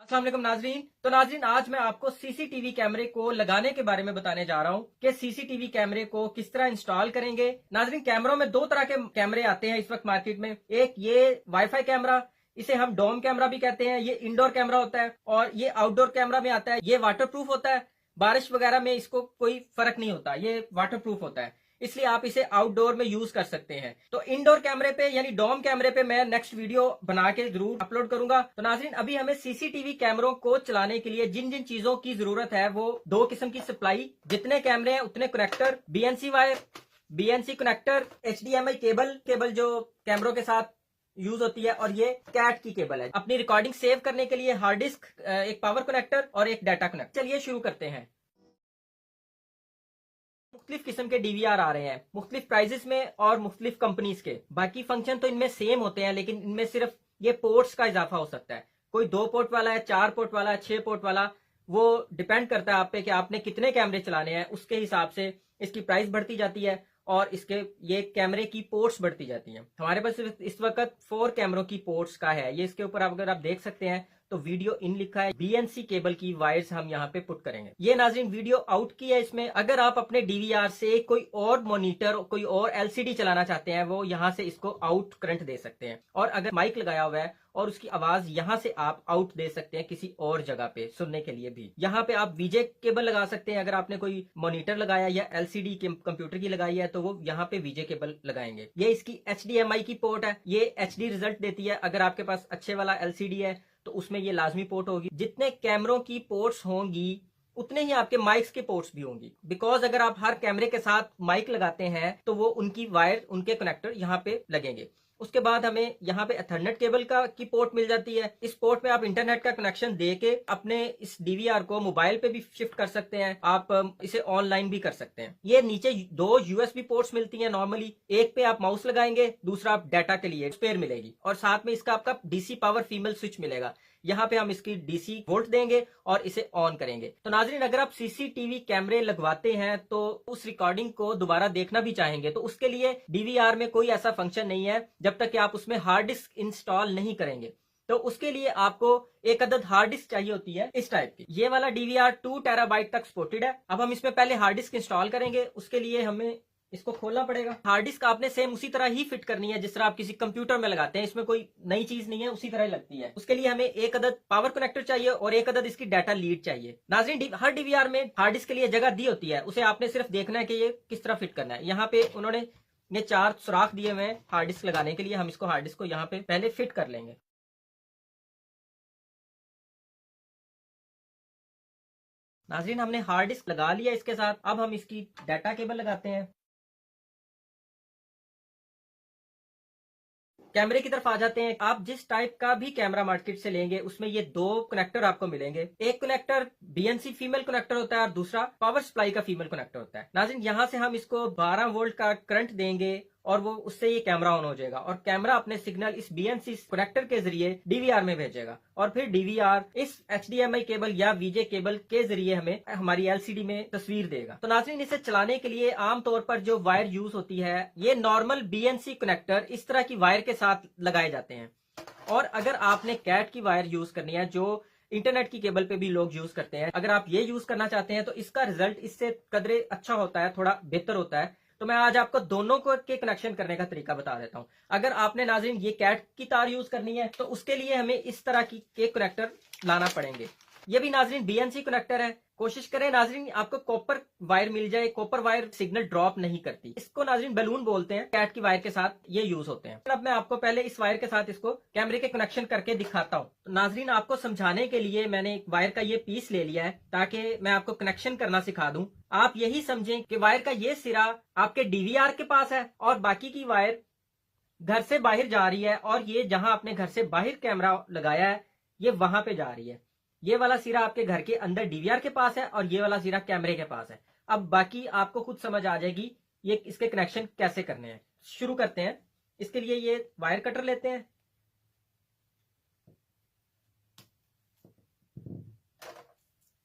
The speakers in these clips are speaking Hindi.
अस्सलाम वालेकुम नाजरीन। तो नाजरीन, आज मैं आपको सीसीटीवी कैमरे को लगाने के बारे में बताने जा रहा हूँ कि सीसीटीवी कैमरे को किस तरह इंस्टॉल करेंगे। नाजरीन, कैमरों में दो तरह के कैमरे आते हैं इस वक्त मार्केट में। एक ये वाईफाई कैमरा, इसे हम डोम कैमरा भी कहते हैं। ये इंडोर कैमरा होता है और ये आउटडोर कैमरा में आता है। ये वाटरप्रूफ होता है, बारिश वगैरह में इसको कोई फर्क नहीं होता, ये वाटरप्रूफ होता है, इसलिए आप इसे आउटडोर में यूज कर सकते हैं। तो इंडोर कैमरे पे यानी डोम कैमरे पे मैं नेक्स्ट वीडियो बना के जरूर अपलोड करूंगा। तो नाज़रीन, अभी हमें सीसीटीवी कैमरों को चलाने के लिए जिन जिन चीजों की जरूरत है वो दो किस्म की सप्लाई, जितने कैमरे हैं उतने connector, BNC wire, BNC connector, HDMI cable जो कैमरों के साथ यूज होती है, और ये कैट की केबल है अपनी रिकॉर्डिंग सेव करने के लिए, हार्ड डिस्क, एक पावर कनेक्टर और एक डाटा कनेक्टर। चलिए शुरू करते हैं। मुख्तलिफ किस्म के डीवीआर आ रहे हैं मुख्तलिफ प्राइजेस में और मुख्तलिफ कंपनीज के। बाकी फंक्शन तो इनमें सेम होते हैं, लेकिन इनमें सिर्फ ये पोर्ट्स का इजाफा हो सकता है। कोई 2 पोर्ट वाला है, 4 पोर्ट वाला है, 6 पोर्ट वाला, वो डिपेंड करता है आप पे कि आपने कितने कैमरे चलाने हैं। उसके हिसाब से इसकी प्राइस बढ़ती जाती है और इसके ये कैमरे की पोर्ट्स बढ़ती जाती हैं। हमारे पास इस वक्त 4 कैमरों की पोर्ट्स का है। ये इसके ऊपर अगर आप देख सकते हैं तो वीडियो इन लिखा है। बीएनसी केबल की वायर्स हम यहाँ पे पुट करेंगे। ये नाज़रीन वीडियो आउट की है। इसमें अगर आप अपने डीवीआर से कोई और मॉनिटर, कोई और एलसीडी चलाना चाहते हैं, वो यहाँ से इसको आउट करंट दे सकते हैं। और अगर माइक लगाया हुआ है और उसकी आवाज यहाँ से आप आउट दे सकते हैं किसी और जगह पे सुनने के लिए भी। यहाँ पे आप वीजे केबल लगा सकते हैं। अगर आपने कोई मॉनिटर लगाया या एलसीडी कंप्यूटर की लगाई है तो वो यहाँ पे वीजे केबल लगाएंगे। ये इसकी एचडीएमआई की पोर्ट है, ये एचडी रिजल्ट देती है। अगर आपके पास अच्छे वाला एलसीडी है तो उसमें ये लाजमी पोर्ट होगी। जितने कैमरों की पोर्ट्स होंगी उतने ही आपके माइक्स के पोर्ट्स भी होंगी। बिकॉज अगर आप हर कैमरे के साथ माइक लगाते हैं तो वो उनकी वायर, उनके कनेक्टर यहाँ पे लगेंगे। उसके बाद हमें यहाँ पे एथरनेट केबल की पोर्ट मिल जाती है। इस पोर्ट में आप इंटरनेट का कनेक्शन दे के अपने इस डीवीआर को मोबाइल पे भी शिफ्ट कर सकते हैं। आप इसे ऑनलाइन भी कर सकते हैं। ये नीचे 2 यूएसबी पोर्ट्स मिलती हैं नॉर्मली। एक पे आप माउस लगाएंगे, दूसरा आप डाटा के लिए स्पेयर मिलेगी, और साथ में इसका आपका डीसी पावर फीमेल स्विच मिलेगा। यहाँ पे हम इसकी डीसी वोल्ट देंगे और इसे ऑन करेंगे। तो नाजरीन, अगर आप सीसीटीवी कैमरे लगवाते हैं तो उस रिकॉर्डिंग को दोबारा देखना भी चाहेंगे तो उसके लिए डीवीआर में कोई ऐसा फंक्शन नहीं है जब तक कि आप उसमें हार्ड डिस्क इंस्टॉल नहीं करेंगे। तो उसके लिए आपको एक अदद हार्ड डिस्क चाहिए होती है इस टाइप की। ये वाला डीवीआर 2 टेराबाइट तक सपोर्टेड है। अब हम इसमें पहले हार्ड डिस्क इंस्टॉल करेंगे। उसके लिए हमें इसको खोलना पड़ेगा। हार्ड डिस्क आपने सेम उसी तरह ही फिट करनी है जिस तरह आप किसी कंप्यूटर में लगाते हैं। इसमें कोई नई चीज नहीं है, उसी तरह लगती है। उसके लिए हमें एक अदद पावर कनेक्टर चाहिए और एक अदद इसकी डाटा लीड चाहिए। नाज़रीन, हर डीवीआर में हार्ड डिस्क के लिए जगह दी होती है, उसे आपने सिर्फ देखना है कि ये किस तरह फिट करना है। यहाँ पे उन्होंने ये 4 सुराख दिए हुए हैं हार्ड डिस्क लगाने के लिए। हम इसको हार्ड डिस्क को यहाँ पे पहले फिट कर लेंगे। नाज़रीन, हमने हार्ड डिस्क लगा लिया इसके साथ। अब हम इसकी डाटा केबल लगाते हैं। कैमरे की तरफ आ जाते हैं। आप जिस टाइप का भी कैमरा मार्केट से लेंगे उसमें ये 2 कनेक्टर आपको मिलेंगे। एक कनेक्टर बीएनसी फीमेल कनेक्टर होता है और दूसरा पावर सप्लाई का फीमेल कनेक्टर होता है। नाज़रीन, यहाँ से हम इसको 12 वोल्ट का करंट देंगे और वो उससे ये कैमरा ऑन हो जाएगा और कैमरा अपने सिग्नल इस बीएनसी कनेक्टर के जरिए डीवीआर में भेजेगा और फिर डीवीआर इस एचडीएमआई केबल या वीजे केबल के जरिए हमें हमारी एलसीडी में तस्वीर देगा। तो नाज़रीन, इसे चलाने के लिए आमतौर पर जो वायर यूज होती है, ये नॉर्मल बीएनसी कनेक्टर इस तरह की वायर के साथ लगाए जाते हैं। और अगर आपने कैट की वायर यूज करनी है जो इंटरनेट की केबल पे भी लोग यूज करते हैं, अगर आप ये यूज करना चाहते हैं तो इसका रिजल्ट इससे कदरे अच्छा होता है, थोड़ा बेहतर होता है। तो मैं आज आपको दोनों को के कनेक्शन करने का तरीका बता देता हूं। अगर आपने नाज़रीन ये कैट की तार यूज करनी है तो उसके लिए हमें इस तरह की के कनेक्टर लाना पड़ेंगे। ये भी नाज़रीन बीएनसी कनेक्टर है। कोशिश करें नाज़रीन आपको कॉपर वायर मिल जाए। कॉपर वायर सिग्नल ड्रॉप नहीं करती। इसको नाज़रीन बलून बोलते हैं। कैट की वायर के साथ ये यूज होते हैं। अब मैं आपको पहले इस वायर के साथ इसको कैमरे के कनेक्शन करके दिखाता हूँ। तो नाज़रीन, आपको समझाने के लिए मैंने एक वायर का ये पीस ले लिया है ताकि मैं आपको कनेक्शन करना सिखा दूं। आप यही समझें कि वायर का ये सिरा आपके डीवीआर के पास है और बाकी की वायर घर से बाहर जा रही है, और ये जहां आपने घर से बाहर कैमरा लगाया है ये वहां पे जा रही है। ये वाला सिरा आपके घर के अंदर डीवीआर के पास है और ये वाला सिरा कैमरे के पास है। अब बाकी आपको खुद समझ आ जाएगी ये इसके कनेक्शन कैसे करने हैं। शुरू करते हैं। इसके लिए ये वायर कटर लेते हैं।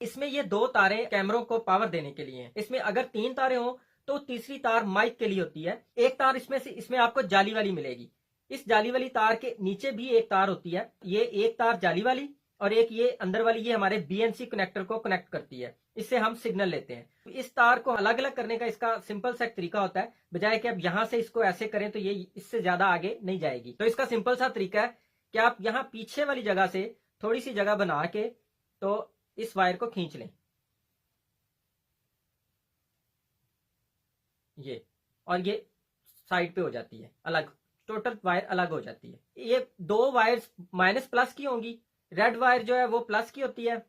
इसमें ये 2 तारें कैमरों को पावर देने के लिए हैं। इसमें अगर 3 तारें हो तो तीसरी तार माइक के लिए होती है। एक तार इसमें आपको जाली वाली मिलेगी। इस जाली वाली तार के नीचे भी एक तार होती है। ये एक तार जाली वाली और एक ये अंदर वाली ये हमारे बीएनसी कनेक्टर को कनेक्ट करती है, इससे हम सिग्नल लेते हैं। तो इस तार को अलग अलग करने का इसका सिंपल सा एक तरीका होता है, बजाय कि आप यहां से इसको ऐसे करें तो ये इससे ज्यादा आगे नहीं जाएगी। तो इसका सिंपल सा तरीका है कि आप यहां पीछे वाली जगह से थोड़ी सी जगह बना के तो इस वायर को खींच लें, ये, और ये साइड पे हो जाती है अलग, टोटल वायर अलग हो जाती है। ये दो वायर्स माइनस प्लस की होंगी, रेड वायर जो है वो प्लस की होती है,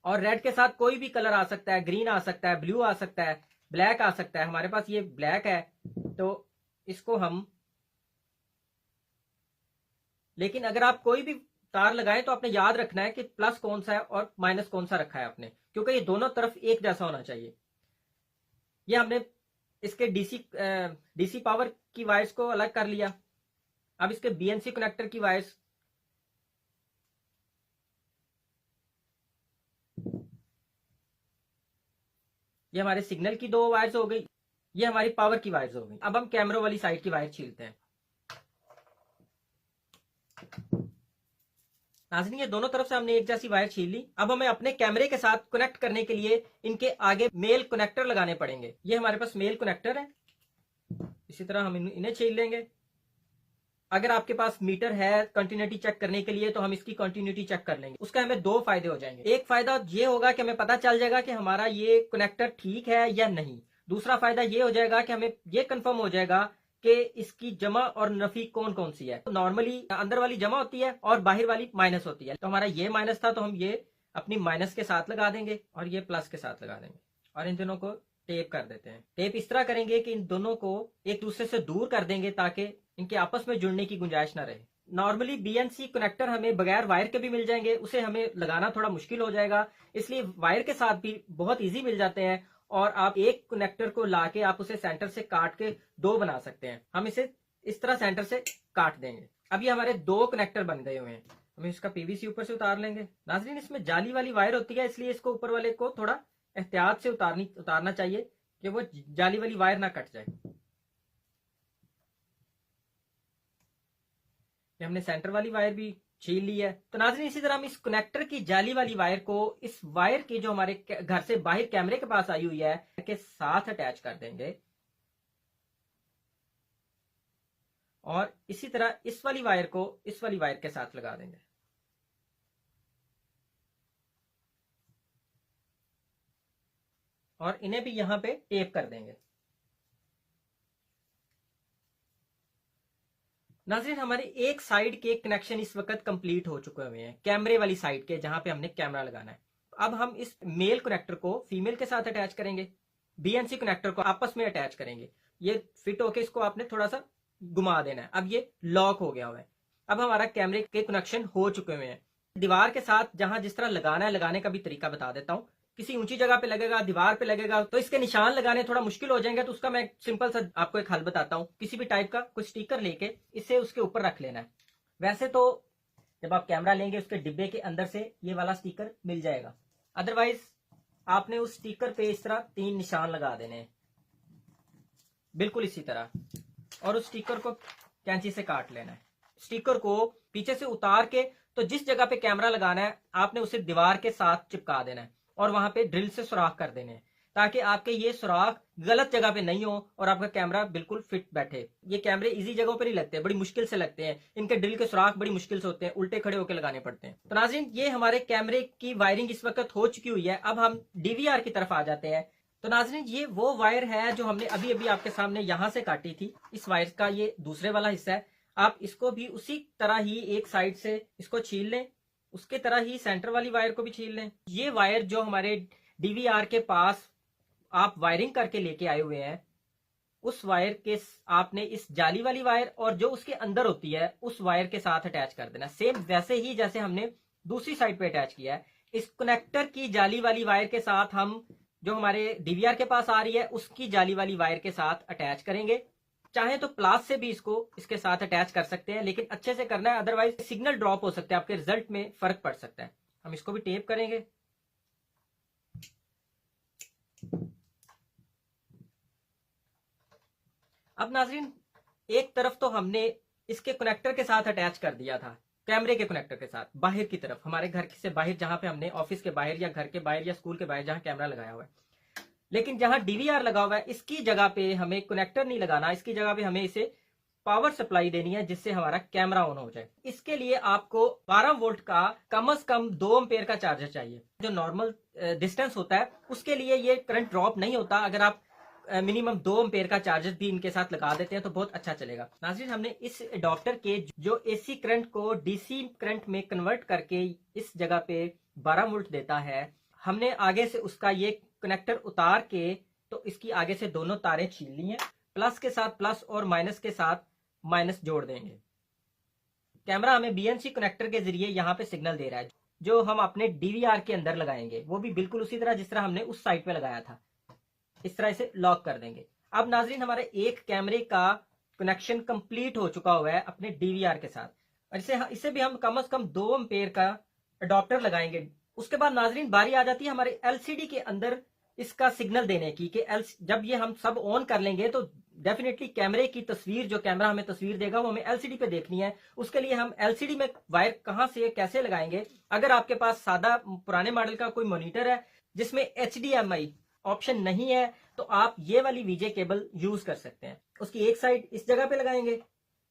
और रेड के साथ कोई भी कलर आ सकता है, ग्रीन आ सकता है, ब्लू आ सकता है, ब्लैक आ सकता है। हमारे पास ये ब्लैक है तो इसको हम, लेकिन अगर आप कोई भी तार लगाएं तो आपने याद रखना है कि प्लस कौन सा है और माइनस कौन सा रखा है आपने, क्योंकि ये दोनों तरफ एक जैसा होना चाहिए। ये हमने इसके डीसी पावर की वायर्स को अलग कर लिया। अब इसके बीएनसी कनेक्टर की वायर्स, ये हमारे सिग्नल की दो वायर्स हो गई, ये हमारी पावर की वायर्स हो गई। अब हम कैमरों वाली साइड की वायर छीलते हैं। नाज़रीन, ये दोनों तरफ से हमने एक जैसी वायर छील ली। अब हमें अपने कैमरे के साथ कनेक्ट करने के लिए इनके आगे मेल कनेक्टर लगाने पड़ेंगे। ये हमारे पास मेल कनेक्टर है, इसी तरह हम इन्हें छील लेंगे। अगर आपके पास मीटर है कंटिन्यूटी चेक करने के लिए तो हम इसकी कंटिन्यूटी चेक कर लेंगे। उसका हमें दो फायदे हो जाएंगे। एक फायदा ये होगा कि हमें पता चल जाएगा कि हमारा ये कनेक्टर ठीक है या नहीं। दूसरा फायदा ये हो जाएगा कि हमें ये कंफर्म हो जाएगा कि इसकी जमा और नफी कौन कौन सी है। तो नॉर्मली अंदर वाली जमा होती है और बाहर वाली माइनस होती है। तो हमारा ये माइनस था तो हम ये अपनी माइनस के साथ लगा देंगे और ये प्लस के साथ लगा देंगे, और इन दोनों को टेप कर देते हैं। टेप इस तरह करेंगे कि इन दोनों को एक दूसरे से दूर कर देंगे ताकि इनके आपस में जुड़ने की गुंजाइश ना रहे। नॉर्मली बीएनसी कनेक्टर हमें बगैर वायर के भी मिल जाएंगे, उसे हमें लगाना थोड़ा मुश्किल हो जाएगा, इसलिए वायर के साथ भी बहुत इजी मिल जाते हैं। और आप एक कनेक्टर को लाके आप उसे सेंटर से काट के दो बना सकते हैं। हम इसे इस तरह सेंटर से काट देंगे। अब ये हमारे दो कनेक्टर बन गए हुए हैं। हम इसका पीवीसी ऊपर से उतार लेंगे। नाज़रीन, इसमें जाली वाली वायर होती है, इसलिए इसको ऊपर वाले को थोड़ा एहतियात से उतारना चाहिए कि वो जाली वाली वायर ना कट जाए। ये हमने सेंटर वाली वायर भी छील ली है। तो नाज़रीन, इसी तरह हम इस कनेक्टर की जाली वाली वायर को इस वायर की जो हमारे घर से बाहर कैमरे के पास आई हुई है के साथ अटैच कर देंगे, और इसी तरह इस वाली वायर को इस वाली वायर के साथ लगा देंगे। और इन्हें भी यहां पे टेप कर देंगे। नाज़रीन, हमारे एक साइड के कनेक्शन इस वक्त कंप्लीट हो चुके हुए हैं, कैमरे वाली साइड के जहां पे हमने कैमरा लगाना है। अब हम इस मेल कनेक्टर को फीमेल के साथ अटैच करेंगे, बीएनसी कनेक्टर को आपस में अटैच करेंगे। ये फिट होके इसको आपने थोड़ा सा घुमा देना है। अब ये लॉक हो गया हुआ है। अब हमारा कैमरे के कनेक्शन हो चुके हुए हैं। दीवार के साथ जहां जिस तरह लगाना है, लगाने का भी तरीका बता देता हूं। किसी ऊंची जगह पे लगेगा, दीवार पे लगेगा तो इसके निशान लगाने थोड़ा मुश्किल हो जाएंगे, तो उसका मैं सिंपल सा आपको एक हल बताता हूँ। किसी भी टाइप का कुछ स्टिकर लेके इसे उसके ऊपर रख लेना है। वैसे तो जब आप कैमरा लेंगे उसके डिब्बे के अंदर से ये वाला स्टिकर मिल जाएगा, अदरवाइज आपने उस स्टिकर पे इस तरह 3 निशान लगा देने हैं, बिल्कुल इसी तरह, और उस स्टिकर को कैंची से काट लेना है। स्टिकर को पीछे से उतार के तो जिस जगह पे कैमरा लगाना है आपने उसे दीवार के साथ चिपका देना है, और वहां पे ड्रिल से सुराख कर देने हैं, ताकि आपके ये सुराख गलत जगह पे नहीं हो और आपका कैमरा बिल्कुल फिट बैठे। ये कैमरे इजी जगहों पे नहीं लगते, बड़ी मुश्किल से लगते हैं। इनके ड्रिल के सुराख बड़ी मुश्किल से होते हैं, उल्टे खड़े होकर लगाने पड़ते हैं। तो नाज़रीन, ये हमारे कैमरे की वायरिंग इस वक्त हो चुकी हुई है। अब हम डीवीआर की तरफ आ जाते हैं। तो नाज़रीन, ये वो वायर है जो हमने अभी अभी आपके सामने यहां से काटी थी। इस वायर का ये दूसरे वाला हिस्सा है। आप इसको भी उसी तरह ही एक साइड से इसको छील लें, उसके तरह ही सेंटर वाली वायर को भी छील लें। ये वायर जो हमारे डीवीआर के पास आप वायरिंग करके लेके आए हुए हैं, उस वायर के आपने इस जाली वाली वायर और जो उसके अंदर होती है उस वायर के साथ अटैच कर देना, सेम वैसे ही जैसे हमने दूसरी साइड पे अटैच किया है। इस कनेक्टर की जाली वाली वायर के साथ हम जो हमारे डीवीआर के पास आ रही है उसकी जाली वाली वायर के साथ अटैच करेंगे। चाहे तो प्लास से भी इसको इसके साथ अटैच कर सकते हैं, लेकिन अच्छे से करना है, अदरवाइज सिग्नल ड्रॉप हो सकता है, आपके रिजल्ट में फर्क पड़ सकता है। हम इसको भी टेप करेंगे। अब नाज़रीन, एक तरफ तो हमने इसके कनेक्टर के साथ अटैच कर दिया था, कैमरे के कनेक्टर के साथ बाहर की तरफ, हमारे घर से बाहर, जहां पे हमने ऑफिस के बाहर या घर के बाहर या स्कूल के बाहर जहां कैमरा लगाया हुआ है। लेकिन जहां डीवीआर लगा हुआ है इसकी जगह पे हमें कनेक्टर नहीं लगाना, इसकी जगह पे हमें इसे पावर सप्लाई देनी है जिससे हमारा कैमरा ऑन हो जाए। इसके लिए आपको 12 वोल्ट का कम से कम 2 एम्पेयर का चार्जर चाहिए। जो नॉर्मल डिस्टेंस होता है उसके लिए ये करंट ड्रॉप नहीं होता। अगर आप मिनिमम 2 एम्पेयर का चार्जर भी इनके साथ लगा देते हैं तो बहुत अच्छा चलेगा। नाज़रीन, हमने इस अडॉप्टर के जो एसी करंट को डीसी करंट में कन्वर्ट करके इस जगह पे 12 वोल्ट देता है, हमने आगे से उसका ये कनेक्टर उतार के तो इसकी आगे से दोनों तारें छीन ली हैं। प्लस के साथ प्लस और माइनस के साथ माइनस जोड़ देंगे। कैमरा हमें बीएनसी कनेक्टर के जरिए यहाँ पे सिग्नल दे रहा है, जो हम अपने डीवीआर के अंदर लगाएंगे, वो भी बिल्कुल उसी तरह जिस तरह हमने उस साइड पे लगाया था। इस तरह से लॉक कर देंगे। अब नाजरीन, हमारे एक कैमरे का कनेक्शन कंप्लीट हो चुका हुआ है अपने डीवीआर के साथ, और इसे भी हम कम से कम 2 एम्पेयर का अडॉप्टर लगाएंगे। उसके बाद नाजरीन बारी आ जाती है हमारे एलसीडी के अंदर इसका सिग्नल देने की कि जब ये हम सब ऑन कर लेंगे तो डेफिनेटली कैमरे की तस्वीर, जो कैमरा हमें तस्वीर देगा वो हमें एलसीडी पे देखनी है। उसके लिए हम एलसीडी में वायर कहां से कैसे लगाएंगे। अगर आपके पास सादा पुराने मॉडल का कोई मॉनिटर है जिसमें HDMI ऑप्शन नहीं है तो आप ये वाली वीजे केबल यूज कर सकते हैं। उसकी एक साइड इस जगह पे लगाएंगे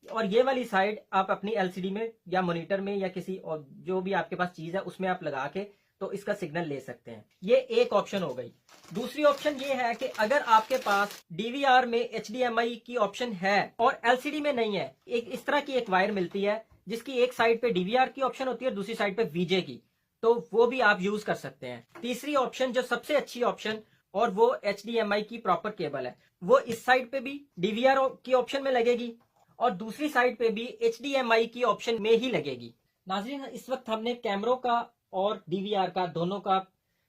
और ये वाली साइड आप अपनी एलसीडी में या मॉनिटर में या किसी और जो भी आपके पास चीज है उसमें आप लगा के तो इसका सिग्नल ले सकते हैं। ये एक ऑप्शन हो गई। दूसरी ऑप्शन ये है कि अगर आपके पास डीवीआर में HDMI की ऑप्शन है और एलसीडी में नहीं है, एक इस तरह की एक वायर मिलती है जिसकी एक साइड पे डीवीआर की ऑप्शन होती है और दूसरी साइड पे वीजे की, तो वो भी आप यूज कर सकते हैं। तीसरी ऑप्शन जो सबसे अच्छी ऑप्शन, और वो HDMI की प्रॉपर केबल है, वो इस साइड पे भी डीवीआर की ऑप्शन में लगेगी और दूसरी साइड पे भी HDMI की ऑप्शन में ही लगेगी। नाज़रीन, इस वक्त हमने कैमरों का और डीवीआर का दोनों का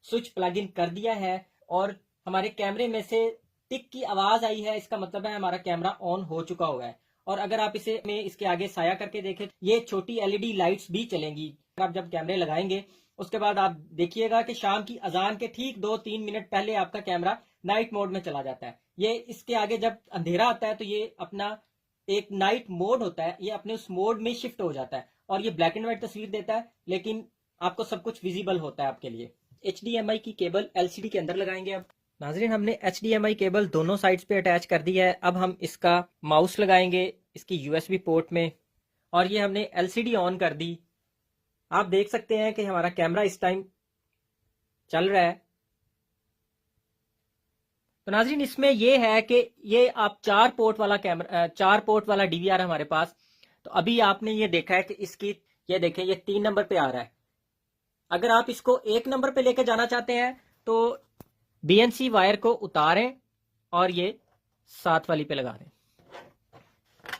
स्विच प्लग इन कर दिया है और हमारे कैमरे में से टिक की आवाज आई है, इसका मतलब है हमारा कैमरा ऑन हो चुका हुआ है। और अगर आप इसे में इसके आगे साया करके देखें, ये छोटी LED लाइट्स भी चलेंगी। आप जब कैमरे लगाएंगे उसके बाद आप देखिएगा कि शाम की अजान के ठीक 2-3 मिनट पहले आपका कैमरा नाइट मोड में चला जाता है। ये इसके आगे जब अंधेरा आता है तो ये अपना एक नाइट मोड होता है, ये अपने उस मोड में शिफ्ट हो जाता है और ये ब्लैक एंड व्हाइट तस्वीर देता है, लेकिन आपको सब कुछ विजिबल होता है आपके लिए। HDMI की केबल LCD के अंदर लगाएंगे। अब नाजरीन, हमने HDMI केबल दोनों साइड्स पे अटैच कर दी है। अब हम इसका माउस लगाएंगे इसकी USB पोर्ट में और ये हमने LCD ऑन कर दी। आप देख सकते हैं कि हमारा कैमरा इस टाइम चल रहा है। तो नाजरीन, इसमें ये है कि ये आप 4 पोर्ट वाला कैमरा, 4 पोर्ट वाला डीवीआर हमारे पास। तो अभी आपने ये देखा है कि इसकी, ये देखें, ये 3 नंबर पे आ रहा है। अगर आप इसको 1 नंबर पे लेके जाना चाहते हैं तो BNC वायर को उतारें और ये 7 वाली पे लगा दें।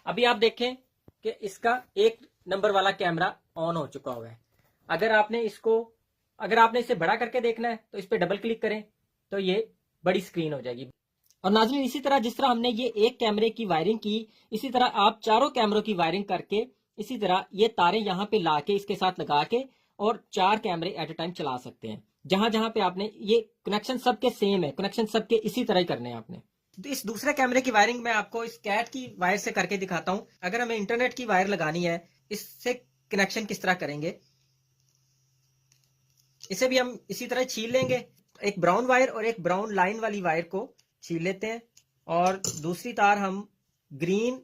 अभी आप देखें कि इसका 1 नंबर वाला कैमरा ऑन हो चुका हुआ है। अगर आपने इसे बड़ा करके देखना है तो इस पर डबल क्लिक करें तो ये बड़ी स्क्रीन हो जाएगी। और नाज़रीन, इसी तरह जिस तरह हमने ये एक कैमरे की वायरिंग की, इसी तरह आप चारों कैमरों की वायरिंग करके इसी तरह ये तारें यहाँ पे ला के इसके साथ लगा के और 4 कैमरे एट ए टाइम चला सकते हैं। जहां जहां पे आपने ये कनेक्शन सबके सेम है, कनेक्शन सबके इसी तरह ही करने हैं आपने। तो इस दूसरे कैमरे की वायरिंग मैं आपको इस कैट की वायर से करके दिखाता हूं। अगर हमें इंटरनेट की वायर लगानी है, इससे कनेक्शन किस तरह करेंगे, इसे भी हम इसी तरह छील लेंगे। एक ब्राउन वायर और एक ब्राउन लाइन वाली वायर को छील लेते हैं और दूसरी तार हम ग्रीन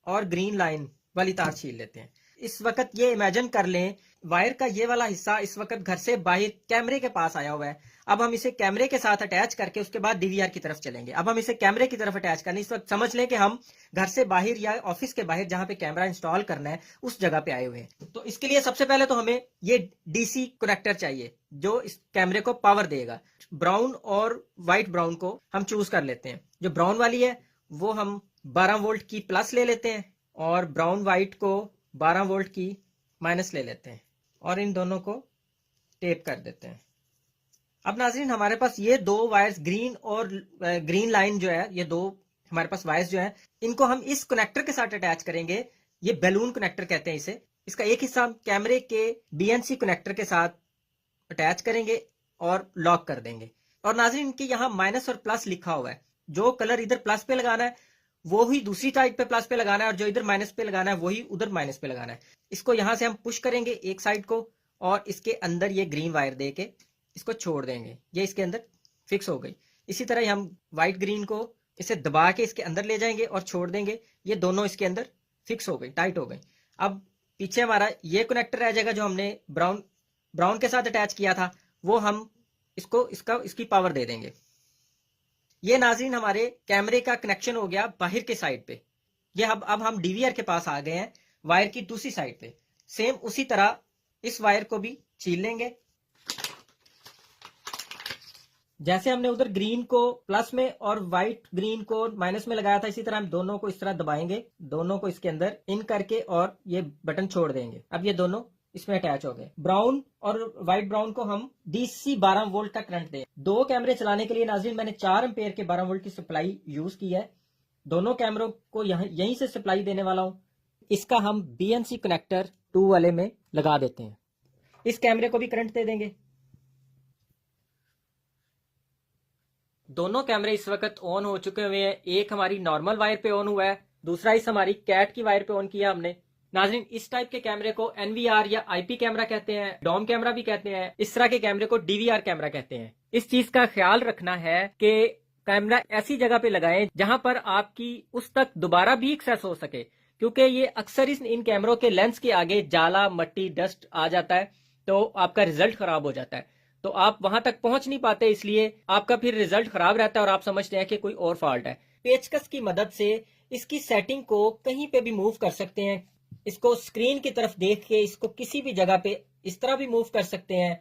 और ग्रीन लाइन वाली तार छील लेते हैं। इस वक्त ये इमेजिन कर लें, वायर का ये वाला हिस्सा इस वक्त घर से बाहर कैमरे के पास आया हुआ है। अब हम इसे कैमरे के साथ अटैच करके उसके बाद डीवीआर की तरफ चलेंगे। अब हम इसे कैमरे की तरफ अटैच करने, इस वक्त समझ लें कि हम घर से बाहर या ऑफिस के बाहर जहां पे कैमरा इंस्टॉल करना है उस जगह पे आए हुए हैं। तो इसके लिए सबसे पहले तो हमें ये DC कनेक्टर चाहिए जो इस कैमरे को पावर देगा। ब्राउन और व्हाइट ब्राउन को हम चूज कर लेते हैं। जो ब्राउन वाली है वो हम 12 वोल्ट की प्लस ले लेते हैं और ब्राउन व्हाइट को 12 वोल्ट की माइनस ले लेते हैं और इन दोनों को टेप कर देते हैं। अब नाज़रीन, हमारे पास ये 2 वायर्स ग्रीन और ग्रीन लाइन जो है, ये 2 हमारे पास वायर्स जो है, इनको हम इस कनेक्टर के साथ अटैच करेंगे। ये बैलून कनेक्टर कहते हैं इसे। इसका एक हिस्सा हम कैमरे के BNC कनेक्टर के साथ अटैच करेंगे और लॉक कर देंगे। और नाज़रीन, इनके यहाँ माइनस और प्लस लिखा हुआ है। जो कलर इधर प्लस पे लगाना है वो ही दूसरी साइड पे प्लस पे लगाना है, और जो इधर माइनस पे लगाना है वही उधर माइनस पे लगाना है। इसको यहां से हम पुश करेंगे एक साइड को, और इसके अंदर ये ग्रीन वायर दे के इसको छोड़ देंगे, ये इसके अंदर फिक्स हो गई। इसी तरह ही हम व्हाइट ग्रीन को इसे दबा के इसके अंदर ले जाएंगे और छोड़ देंगे, ये दोनों इसके अंदर फिक्स हो गई, टाइट हो गई। अब पीछे हमारा ये कनेक्टर रह जाएगा जो हमने ब्राउन के साथ अटैच किया था, वो हम इसकी पावर दे देंगे। ये नाज़रीन हमारे कैमरे का कनेक्शन हो गया बाहर के साइड पे। ये अब हम डीवीआर के पास आ गए हैं, वायर की दूसरी साइड पे। सेम उसी तरह इस वायर को भी छील लेंगे। जैसे हमने उधर ग्रीन को प्लस में और व्हाइट ग्रीन को माइनस में लगाया था, इसी तरह हम दोनों को इस तरह दबाएंगे, दोनों को इसके अंदर इन करके, और ये बटन छोड़ देंगे। अब ये दोनों इसमें अटैच हो गए। ब्राउन और व्हाइट ब्राउन को हम डीसी 12 वोल्ट का करंट दें। दो कैमरे चलाने के लिए नाज़रीन मैंने 4 एम्पेयर के 12 वोल्ट की सप्लाई यूज की है। दोनों कैमरों को यहीं से सप्लाई देने वाला हूं। इसका हम BNC कनेक्टर 2 वाले में लगा देते हैं। इस कैमरे को भी करंट दे देंगे। दोनों कैमरे इस वक्त ऑन हो चुके हुए हैं। एक हमारी नॉर्मल वायर पे ऑन हुआ है, दूसरा इस हमारी कैट की वायर पे ऑन किया हमने। नाज़रीन इस टाइप के कैमरे को NVR या IP कैमरा कहते हैं, डॉम कैमरा भी कहते हैं। इस तरह के कैमरे को DVR कैमरा कहते हैं। इस चीज का ख्याल रखना है कि कैमरा ऐसी जगह पे लगाएं जहां पर आपकी उस तक दोबारा भी एक्सेस हो सके, क्योंकि ये अक्सर इन कैमरों के लेंस के आगे जाला, मट्टी, डस्ट आ जाता है तो आपका रिजल्ट खराब हो जाता है। तो आप वहां तक पहुंच नहीं पाते, इसलिए आपका फिर रिजल्ट खराब रहता है और आप समझते हैं कि कोई और फॉल्ट है। पेचकस की मदद से इसकी सेटिंग को कहीं पे भी मूव कर सकते हैं। इसको स्क्रीन की तरफ देख के इसको किसी भी जगह पे इस तरह भी मूव कर सकते हैं।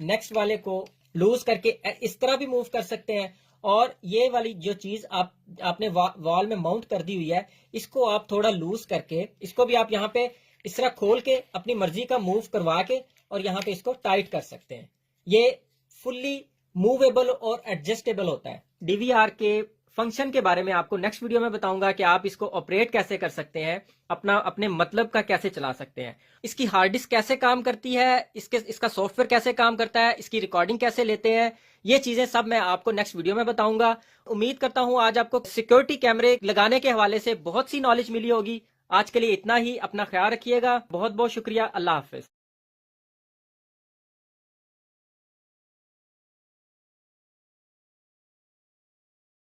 नेक्स्ट वाले को लूज करके इस तरह भी मूव कर सकते हैं। और ये वाली जो चीज आपने वॉल में माउंट कर दी हुई है, इसको आप थोड़ा लूज करके इसको भी आप यहाँ पे इस तरह खोल के अपनी मर्जी का मूव करवा के और यहाँ पे इसको टाइट कर सकते हैं। ये फुल्ली मूवेबल और एडजस्टेबल होता है। डीवीआर के फंक्शन के बारे में आपको नेक्स्ट वीडियो में बताऊंगा कि आप इसको ऑपरेट कैसे कर सकते हैं, अपने मतलब का कैसे चला सकते हैं, इसकी हार्ड डिस्क कैसे काम करती है, इसका सॉफ्टवेयर कैसे काम करता है, इसकी रिकॉर्डिंग कैसे लेते हैं, ये चीजें सब मैं आपको नेक्स्ट वीडियो में बताऊंगा। उम्मीद करता हूं आज आपको सिक्योरिटी कैमरे लगाने के हवाले से बहुत सी नॉलेज मिली होगी। आज के लिए इतना ही। अपना ख्याल रखिएगा। बहुत बहुत शुक्रिया। अल्लाह हाफिज।